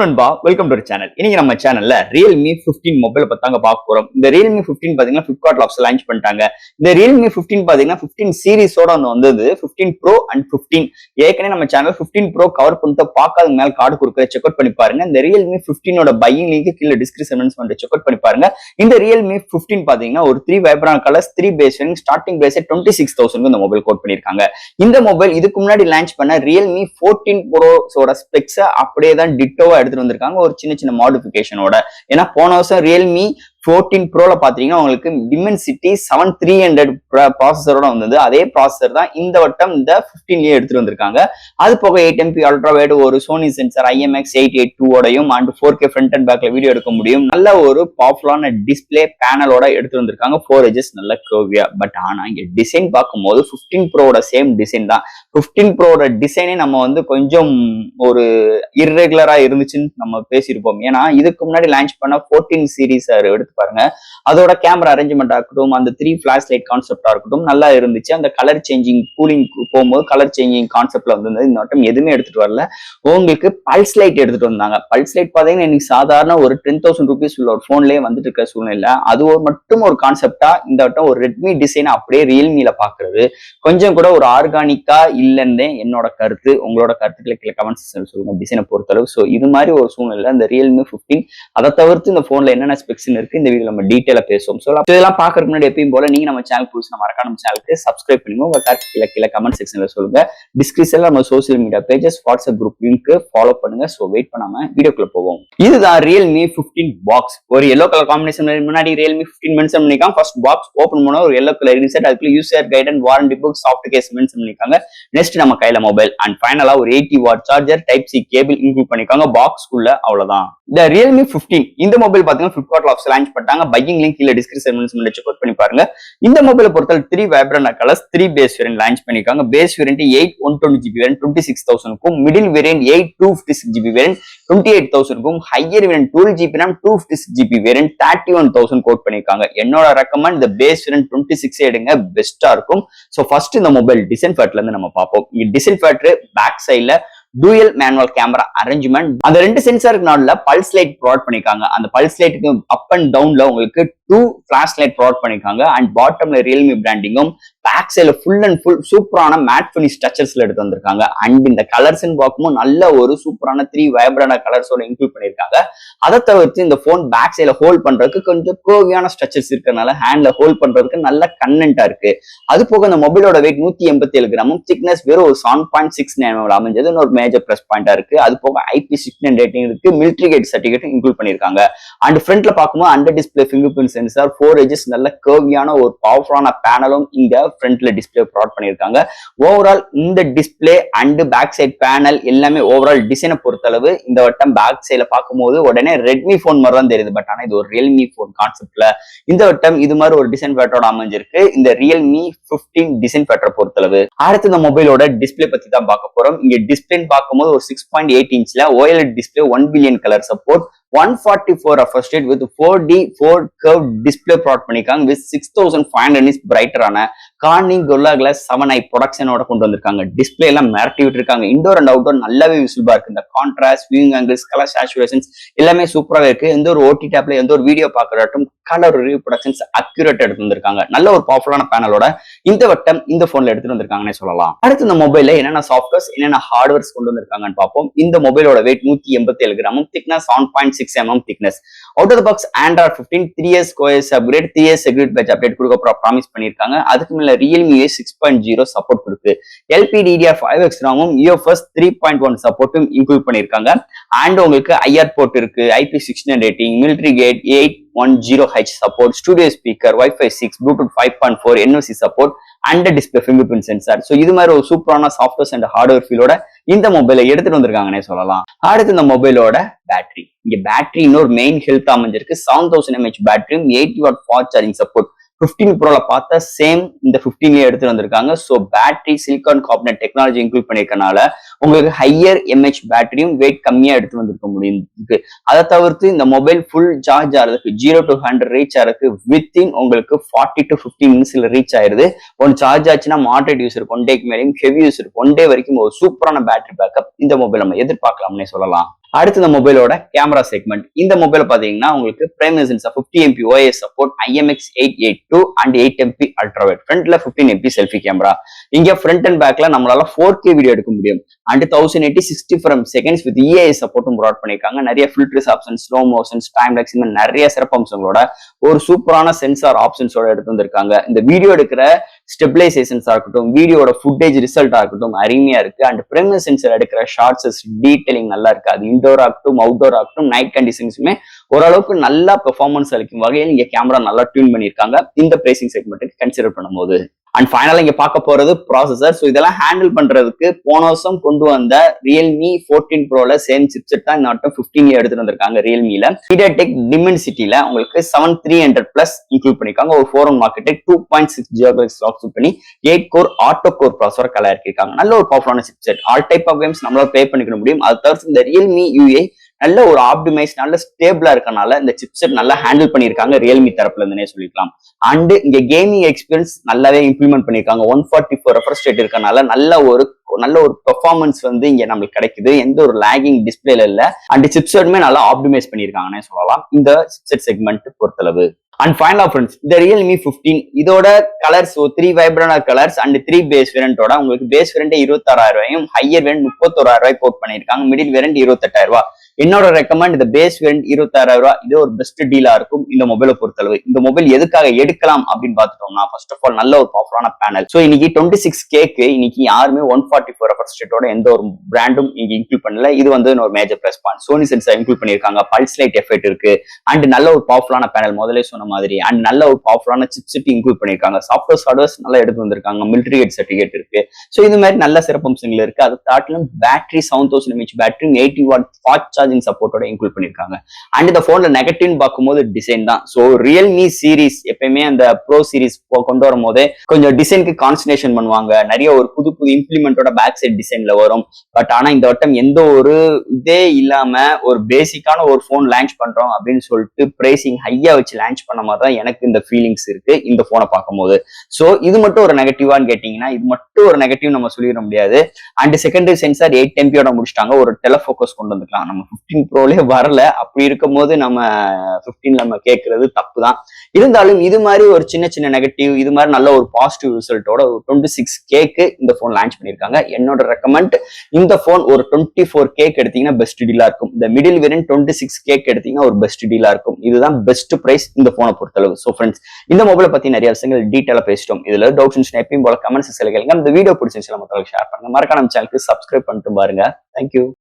நண்பா, welcome to channel. இன்னைக்கு நம்ம சேனல்ல Realme 15 மொபைல் பத்தாங்க பார்க்க போறோம். இந்த Realme 15 பாத்தீங்கன்னா Flipkart ஆப்ஸ் லான்ச் பண்ணிட்டாங்க. இந்த Realme 15 பாத்தீங்கன்னா 15 சீரிஸோட வந்தது 15 Pro and 15. ஏற்கனவே நம்ம சேனல் 15 Pro கவர் பண்ணிட்டு பார்க்காத மேல கார்டு கொடுக்குற செக் அவுட் பண்ணி பாருங்க. இந்த Realme 15 ஓட பையிங் லிங்க் கீழே டிஸ்கிரிப்ஷன் வந்து செக் அவுட் பண்ணி பாருங்க. இந்த Realme 15 பாத்தீங்கன்னா ஒரு 3 vibrant colours 3 base starting price 26,000 இந்த மொபைல் கோட் பண்ணிருக்காங்க. இந்த மொபைல் இதுக்கு முன்னாடி லான்ச் பண்ண Realme 14 Pro ஓட ஸ்பெக்ஸ் அப்படியே தான் டிட்டோவா எடுத்துட்டு வந்திருக்காங்க ஒரு சின்ன மாடிஃபிகேஷனோட. ஏன்னா போன வருஷம் Realme 14 Proல பாத்தீங்கன்னா உங்களுக்கு Dimensity 7300 ப்ராசஸரோட வந்தது. அதே ப்ராசஸர் தான் இந்த வட்டம் இந்த 15லயே எடுத்துட்டு வந்திருக்காங்க. அது போக 8MP அல்ட்ரா வைட் ஒரு சோனி சென்சார் IMX882 ஓடையும் அண்ட் 4K ஃப்ரண்ட் அண்ட் பேக்ல வீடியோ எடுக்க முடியும். நல்ல ஒரு பவர்ஃபுல்லான டிஸ்பிளே பேனலோட எடுத்துட்டு வந்திருக்காங்க. 4 எட்ஜஸ் நல்ல கர்வியா. பட் ஆனா இங்க டிசைன் பார்க்கும்போது 15 Proவோட சேம் டிசைன் தான். 15 Proவோட டிசைனே நம்ம வந்து கொஞ்சம் ஒரு இர்ரெகுலரா இருந்துச்சுன்னு நம்ம பேசியிருப்போம். ஏன்னா இதுக்கு முன்னாடி லான்ச் பண்ண 14 சீரீஸ் எடுத்து பாருங்க, அதோட கேமரா அரேஞ்ச்மெண்டா இருக்கட்டும், அந்த 3 ஃபிளாஷ் லைட் கான்செப்டா இருக்கட்டும் நல்லா இருந்துச்சு. அந்த கலர் சேஞ்சிங் கூலிங் போகும்போது கலர் சேஞ்சிங் கான்செப்ட்ல வந்து இந்த வட்டம் எதுவுமே எடுத்துட்டு வரல. உங்களுக்கு பல்ஸ் லைட் எடுத்துட்டு வந்தாங்க. பல்ஸ் லைட் பாத்தீங்கன்னா இன்னைக்கு சாதாரண ஒரு 10,000 rupees உள்ள ஒரு போன்லயே வந்துட்டு இருக்க சூழ்நிலை. அது ஒரு மட்டும் ஒரு கான்செப்டா இந்த வட்டம் ஒரு ரெட்மி டிசைன் அப்படியே ரியல்மில பாக்குறது கொஞ்சம் கூட ஒரு ஆர்கானிக்கா இல்லைன்னு என்னோட கருத்து. உங்களோட கருத்துக்களை கீழே கமெண்ட் செக்ஷன்ல சொல்லுங்க டிசைனை பொறுத்தளவு. ஸோ இது மாதிரி ஒரு சூழ்நிலை இந்த Realme 15 அதை தவிர்த்து இந்த போன்ல என்னென்ன ஸ்பெக்ஸ் இருக்கு இந்த வீடியோ நம்ம டீடைலா பேசுவோம். ஸோ இதெல்லாம் பாக்குறதுக்கு முன்னாடி எப்பயும் போல நீங்க நம்ம சேனல் புதுசு மறக்காம நம்ம சேனலுக்கு சப்ஸ்கிரைப் பண்ணுங்க. உங்க கருத்து கீழே கமெண்ட் செக்ஷன்ல சொல்லுங்க. டிஸ்கிரிப்ஷன்ல நம்ம social media pages WhatsApp group link follow பண்ணுங்க. ஸோ வெயிட் பண்ணாம வீடியோக்குள்ள போவோம். இதுதான் Realme 15 பாக்ஸ். ஒரு எல்லோ கலர் காம்பினேஷன் முன்னாடி Realme 15 மென்ஷன் பண்ணிருக்காங்க. ஃபர்ஸ்ட் பாக்ஸ் ஓபன் பண்ணா ஒரு எல்லோ கலர் இன்செட், அதுக்குள்ள user guidance warranty book soft case mention பண்ணிருக்காங்க. நெக்ஸ்ட் நம்ம கையில மொபைல் அண்ட் ஃபைனலா ஒரு 80 watt charger type C cable include பண்ணிருக்காங்க பாக்ஸ்க்குள்ள. அவ்வளவுதான் இந்த Realme 15. இந்த மொபைல் பாத்தீங்கன்னா Flipkart ஆப்ஸ் லான்ச் பண்ணிட்டாங்க. பையிங் லிங்க் கீழே டிஸ்கிரிப்ஷன்ல செக் அவுட் பண்ணி பாருங்க. இந்த மொபைலை பொறுத்தவரை 3 vibrant colours 3 base variant launch பண்ணிருக்காங்க. பேஸ் வேரியன்ட் 8 120GB வேரியன்ட் 26,000க்கும், மிடில் வேரியன்ட் 8 256GB வேரியன்ட் 28,000க்கும், higher variant 12GB RAM 256GB variant 31,000 quote பண்ணிருக்காங்க. என்னோட ரெக்கமெண்ட் இந்த பேஸ் வேரியன்ட் 26 எடுங்க, பெஸ்டா இருக்கும். சோ ஃபர்ஸ்ட் இந்த மொபைல் டிசைன் ஃபேட்ல இருந்து நம்ம பார்ப்போம். இங்க டிசைன் ஃபேட் பேக் சைட்ல டூயல் மேனுவல் கேமரா அரேஞ்ச்மெண்ட், அந்த 2 சென்சாருக்கு நடுவுல பல்ஸ் லைட் ப்ரொவைட் பண்ணிருக்காங்க. அந்த பல்ஸ் லைட்டுக்கு அப் அண்ட் டவுன்ல உங்களுக்கு 2 ஃபிளாஷ் லைட் ப்ரொவைட் பண்ணிருக்காங்க. அண்ட் பாட்டம்ல Realme பிராண்டிங்கும், பேக் சைட்ல ஃபுல் அண்ட் ஃபுல் சூப்பரான மேட் ஃபினிஷ் டச்சர்ஸ்ல எடுத்து வந்திருக்காங்க. அண்ட் இந்த கலர்ஸ் பார்க்கும்போது நல்ல ஒரு சூப்பரான 3 வைப்ரண்ட் கலர்ஸோட இன்க்ளூட் பண்ணிருக்காங்க. அதை தவிர்த்து இந்த போன் பேக் சைட்ல ஹோல்ட் பண்றதுக்கு கொஞ்சம் கோவியான ஸ்ட்ரக்சர்ஸ் இருக்கிறதுனால ஹேண்ட்ல ஹோல்ட் பண்றதுக்கு நல்ல கன்னென்ட்டா இருக்கு. அது போக இந்த மொபைலோட வெயிட் 187 கிராமும், திக்னஸ் வெறும் ஒரு 7.6 nm அமைஞ்சது ஒரு மேஜர் பிளஸ் பாயிண்டா இருக்கு. அது போக IP69 ரேட்டிங் இருக்கு, மிலிட்டரி கேட் சர்டிபிகேட் இன்க்ளூட் பண்ணிருக்காங்க. அண்ட் ஃப்ரண்ட்ல பார்க்கும்போது under display fingerprint sensor, 4 edges நல்ல கர்வியான ஒரு பவர்ஃபுல்லான பேனலும் இங்க ஃப்ரண்ட்ல டிஸ்பிளே ப்ரொவைட் பண்ணிருக்காங்க. ஓவரால் இந்த display and back side panel எல்லாமே ஓவரால் டிசைனை பொறுத்தளவு இந்த வட்டம் பேக் சைட்ல பார்க்கும்போது உடனே ரெட்மி போன் மாதிரி தான் தெரியுது. பட் ஆனா இது ஒரு Realme போன் கான்செப்ட்ல இந்த வட்டம் இது மாதிரி ஒரு டிசைன் ஃபேட்டரோட அமைஞ்சிருக்கு இந்த Realme 15 டிசைன் ஃபேட்டரை பொறுத்தளவு. அடுத்து இந்த மொபைலோட டிஸ்பிளே பத்தி தான் பார்க்க போறோம். இங்க டிஸ்பிளே பார்க்கும்போது ஒரு 6.8 இன்ச்ல OLED display 1 billion colour support, 144 refresh rate with 4D 4 curved display provide பண்ணிருக்காங்க. with 6500 nits பிரைட்டரான Corning Gorilla Glass 7i ப்ரொடக்ஷனோட கொண்டு வந்திருக்காங்க. டிஸ்பிளே எல்லாம் மிரட்டி விட்டு இருக்காங்க. இன்டோர் அண்ட் அவுட்டோர் நல்லாவே விசிபிளா இருக்கு. இந்த contrast, viewing angles, colour saturations எல்லாமே சூப்பராக இருக்கு. எந்த ஒரு OT டேப்ல எந்த ஒரு வீடியோ பார்க்கறட்டும் கலர் ரீப்ரொடக்ஷன்ஸ் அக்யூரேட் எடுத்து வந்திருக்காங்க. நல்ல ஒரு பவர்ஃபுல்லான பேனலோட இந்த வட்டம் இந்த போன்ல எடுத்துட்டு வந்திருக்காங்கன்னு சொல்லலாம். அடுத்து இந்த மொபைல்ல என்னென்ன சாஃப்ட்வேர்ஸ் என்னென்ன ஹார்ட்வேர்ஸ் கொண்டு வந்திருக்காங்கன்னு பார்ப்போம். இந்த மொபைலோட வெயிட் 187 கிராமும், thickness 7.6 mm thickness. Out of the box Android 15 3 years OS upgrade, 3 years security patch update கொடுக்க ப்ராமிஸ் பண்ணிருக்காங்க. அதுக்கு மேல Realme 6.0 சப்போர்ட் இருக்கு. LPDDR5X RAMமும் UFS 3.1 சப்போர்ட்டும் இன்க்ளூட் பண்ணிருக்காங்க. அண்ட் உங்களுக்கு IR போர்ட் இருக்கு, IP69 rating, military grade 810H support, studio speaker, Wi-Fi 6, Bluetooth 5.4, NFC support, under display fingerprint sensor. So இது மாதிரி ஒரு சூப்பரான சாஃப்ட்வேர்ஸ் அண்ட் ஹார்ட்வேர் ஃபீலோட இந்த மொபைலை எடுத்துட்டு வந்திருக்காங்கன்னே சொல்லலாம். அடுத்து இந்த மொபைலோட பேட்டரி. இங்க பேட்டரி இன்னொரு மெயின் ஹெல்த் அமைஞ்சிருக்கு. 7000 mAh பேட்டரியும் 80 வாட் ஃபாஸ்ட் சார்ஜிங் சப்போர்ட். 15 Proல பார்த்தா சேம் இந்த 15 எடுத்து வந்திருக்காங்க. So battery silicon carbonate technology include பண்ணிருக்கனால உங்களுக்கு ஹையர் mAh பேட்டரியும் வெயிட் கம்மியா எடுத்து வந்திருக்க முடியும். அதை தவிர்த்து இந்த மொபைல் ஃபுல் சார்ஜ் ஆகிறதுக்கு 0 to 100 ரீச் ஆகிறதுக்கு வித்தின் உங்களுக்கு 40 to 50 மினிட்ஸ்ல ரீச் ஆயிருது. ஒன் சார்ஜ் ஆச்சுன்னா மாடரேட் யூசர் 1 டேக்கு மேலேயும், ஹெவி யூசர் 1 டே வரைக்கும் ஒரு சூப்பரான பேட்டரி பேக்கப் இந்த மொபைல் நம்ம எதிர்பார்க்கலாம்னே சொல்லலாம். அடுத்து இந்த மொபைலோட கேமரா செக்மெண்ட். இந்த மொபைல பாத்தீங்கன்னா உங்களுக்கு primary sensor 50 MP OIS support, IMX882 and 8 MP ultra wide. ஃப்ரண்ட்ல 15 MP செல்ஃபி கேமரா. இங்க ஃப்ரண்ட் அண்ட் பேக்ல நம்மளால 4K வீடியோ எடுக்க முடியும். And 1080 60 frames seconds with EIS சப்போர்ட்டும் ப்ரொவைட் பண்ணிருக்காங்க. நிறைய filters options, slow motions, time labs, இந்த நிறைய சிறப்பு அம்சங்களோட ஒரு சூப்பரான சென்சார் ஆப்ஷன்ஸோட எடுத்து வந்திருக்காங்க. இந்த வீடியோ எடுக்கிற ஸ்டெபிலைசேஷன்ஸா இருக்கட்டும், வீடியோட ஃபுட்டேஜ் ரிசல்ட்டா இருக்கட்டும் அருமையா இருக்கு. அண்ட் பிரைமரி சென்சார் எடுக்கிற ஷார்ட்ஸ் டீடைலிங் நல்லா இருக்கு. அது இன்டோர் ஆகட்டும், அவுட்டோர் ஆகட்டும், நைட் கண்டிஷன்ஸுமே ஓரளவுக்கு நல்லா பெர்ஃபார்மன்ஸ் அளிக்கும் வகையில் இங்க கேமரா நல்லா டியூன் பண்ணிருக்காங்க இந்த பிரைசிங் செக்மெண்ட்டுக்கு கன்சிடர் பண்ணும்போது. அண்ட் ஃபைனலா இங்க பார்க்க போறது ப்ராசஸர். ஸோ இதெல்லாம் ஹேண்டில் பண்றதுக்கு போன வருஷம் கொண்டு வந்த Realme 14 Proல சேம் சிப்செட் தான் இந்த வட்டம் 15 எடுத்துட்டு வந்திருக்காங்க Realmeல. MediaTek Dimensity-ல உங்களுக்கு 7300 பிளஸ் இன்க்ளூட் பண்ணிருக்காங்க. ஒரு ஃபோரம் மார்க்கெட்டை 2.6 GHz கிளாக் பண்ணி 8 core octa core processor colour இருக்காங்க. நல்ல ஒரு பவர்ஃபுல்லான chipset. All type of games நம்மளால ப்ளே பண்ணிக்க முடியும். அது தவிர்த்து இந்த Realme UI நல்ல ஒரு ஆப்டிமைஸ், நல்ல ஸ்டேபிளா இருக்கனால இந்த சிப்செட் நல்லா ஹேண்டில் பண்ணிருக்காங்க Realme தரப்புல இருந்தே சொல்லிக்கலாம். அண்ட் இங்க கேமிங் எக்ஸ்பீரியன்ஸ் நல்லாவே இம்ப்ளிமெண்ட் பண்ணிருக்காங்க. 144 ரெஃப்ரெஷ் ரேட் இருக்கனால நல்ல ஒரு பெர்ஃபார்மன்ஸ் வந்து இங்க நம்மளுக்கு கிடைக்குது. எந்த ஒரு லேகிங் டிஸ்பிளேல இல்ல. அண்ட் சிப்செட்டுமே நல்லா ஆப்டிமைஸ் பண்ணிருக்காங்கன்னே சொல்லலாம் இந்த சிப்செட் செக்மெண்ட் பொறுத்தளவு. அண்ட் ஃபைனலா ஃப்ரெண்ட்ஸ், இந்த Realme 15 இதோட colours 3 vibrant colours and 3 base வேரியண்டோட உங்களுக்கு பேஸ் வேரியண்ட் 26,000 ரூபாயும், ஹையர் வேரியண்ட் 31,000 ரூபாய் கோட் பண்ணிருக்காங்க. மிடில் வேரியண்ட் 28,000 ரூபாய். என்னோட ரெக்கமெண்ட் இந்த பேஸ் வேரியண்ட் 26,000 ரூபாய் இது ஒரு பெஸ்ட் டீலா இருக்கும் இந்த மொபைலை பொறுத்தளவு. இந்த மொபைல் எதுக்காக எடுக்கலாம் அப்படின்னு பார்த்துட்டோம்னா, ஃபர்ஸ்ட் ஆஃப் ஆல் நல்ல ஒரு பவர்ஃபுல்லான பேனல். ஸோ இன்னைக்கு 26K இன்னைக்கு யாருமே 144 ரெஃப்ரெஷ் ரேட்டோட எந்த ஒரு பிராண்டும் இங்க இன்க்ளூட் பண்ணல. இது வந்து ஒரு major plus point. Sony sensor include பண்ணிருக்காங்க, பல்ஸ் லைட் எஃபெக்ட் இருக்கு, அண்ட் நல்ல ஒரு பவர்ஃபுல்லான பேனல் முதலே சொன்ன மாதிரி, அண்ட் நல்ல ஒரு பவர்ஃபுல்லான சிப்செட் இன்க்ளூட் பண்ணிருக்காங்க. சாஃப்ட்வேர் ஹார்ட்வேர்ஸ் நல்லா எடுத்து வந்திருக்காங்க, மிலிட்டரி கேட் சர்டிஃபிகேட் இருக்கு. ஸோ இது மாதிரி நல்ல சிறப்பம்சங்கள் இருக்கு. அது தாட்டிலும் battery 7000 mAh battery 80 watt fast charging சப்போர்ட்டோட இன்க்ளூட் பண்ணிருக்காங்க. அண்ட் இந்த போன்ல நெகட்டிவ் பார்க்கும்போது டிசைன் தான். ஸோ Realme சீரிஸ் எப்பயுமே அந்த ப்ரோ சீரிஸ் கொண்டு வரும் போதே கொஞ்சம் டிசைனுக்கு கான்சன்ட்ரேஷன் பண்ணுவாங்க. நிறைய ஒரு புது புது இம்ப்ளிமெண்டோட பேக் சைட் டிசைன்ல வரும். பட் ஆனா இந்த வட்டம் எந்த ஒரு இதே இல்லாம ஒரு பேசிக்கான ஒரு போன் லான்ச் பண்றோம் அப்படின்னு சொல்லிட்டு பிரைசிங் ஹையா வச்சு லான்ச் பண்ண மாதிரி தான் எனக்கு இந்த ஃபீலிங்ஸ் இருக்கு இந்த போனை பார்க்கும்போது. ஸோ இது மட்டும் ஒரு நெகட்டிவான்னு கேட்டீங்கன்னா, இது மட்டும் ஒரு நெகட்டிவ் நம்ம சொல்லிட முடியாது. அண்ட் செகண்டரி சென்சார் 8 MPயோட முடிச்சிட்டாங்க. ஒரு டெலஃபோக்கஸ் கொண்டு வந்துக்கலாம். நம்ம 15 ப்ரோலே வரல. அப்படி இருக்கும் போது நம்ம 15 நம்ம கேட்கறது தப்பு தான். இருந்தாலும் இது மாதிரி ஒரு சின்ன சின்ன நெகட்டிவ், இது மாதிரி நல்ல ஒரு பாசிட்டிவ் ரிசல்ட்டோட 26K இந்த போன் லான்ச் பண்ணிருக்காங்க. என்னோட ரெக்கமெண்ட் இந்த போன் ஒரு 24K எடுத்தீங்கன்னா பெஸ்ட் டீலா இருக்கும். இந்த மிடில் வேரியன்ட் 26K எடுத்தீங்கன்னா ஒரு பெஸ்ட் டீலா இருக்கும். இதுதான் பெஸ்ட் பிரைஸ் இந்த போனை பொறுத்தளவு. ஸோ ஃப்ரெண்ட்ஸ், இந்த மொபைலை பத்தி நிறைய விஷயங்கள் டீட்டெயிலா பேசிட்டோம். இதுல டவுட்ஸ் எப்பயும் போல கமெண்ட்ஸ் கேளுங்க. இந்த வீடியோ பிடிச்சிருந்துச்சு மத்தவங்களுக்கு ஷேர் பண்ணுங்க. மறக்காம நம்ம சேனலுக்கு சப்ஸ்கிரைப் பண்ணிட்டு பாருங்க. தேங்க்யூ.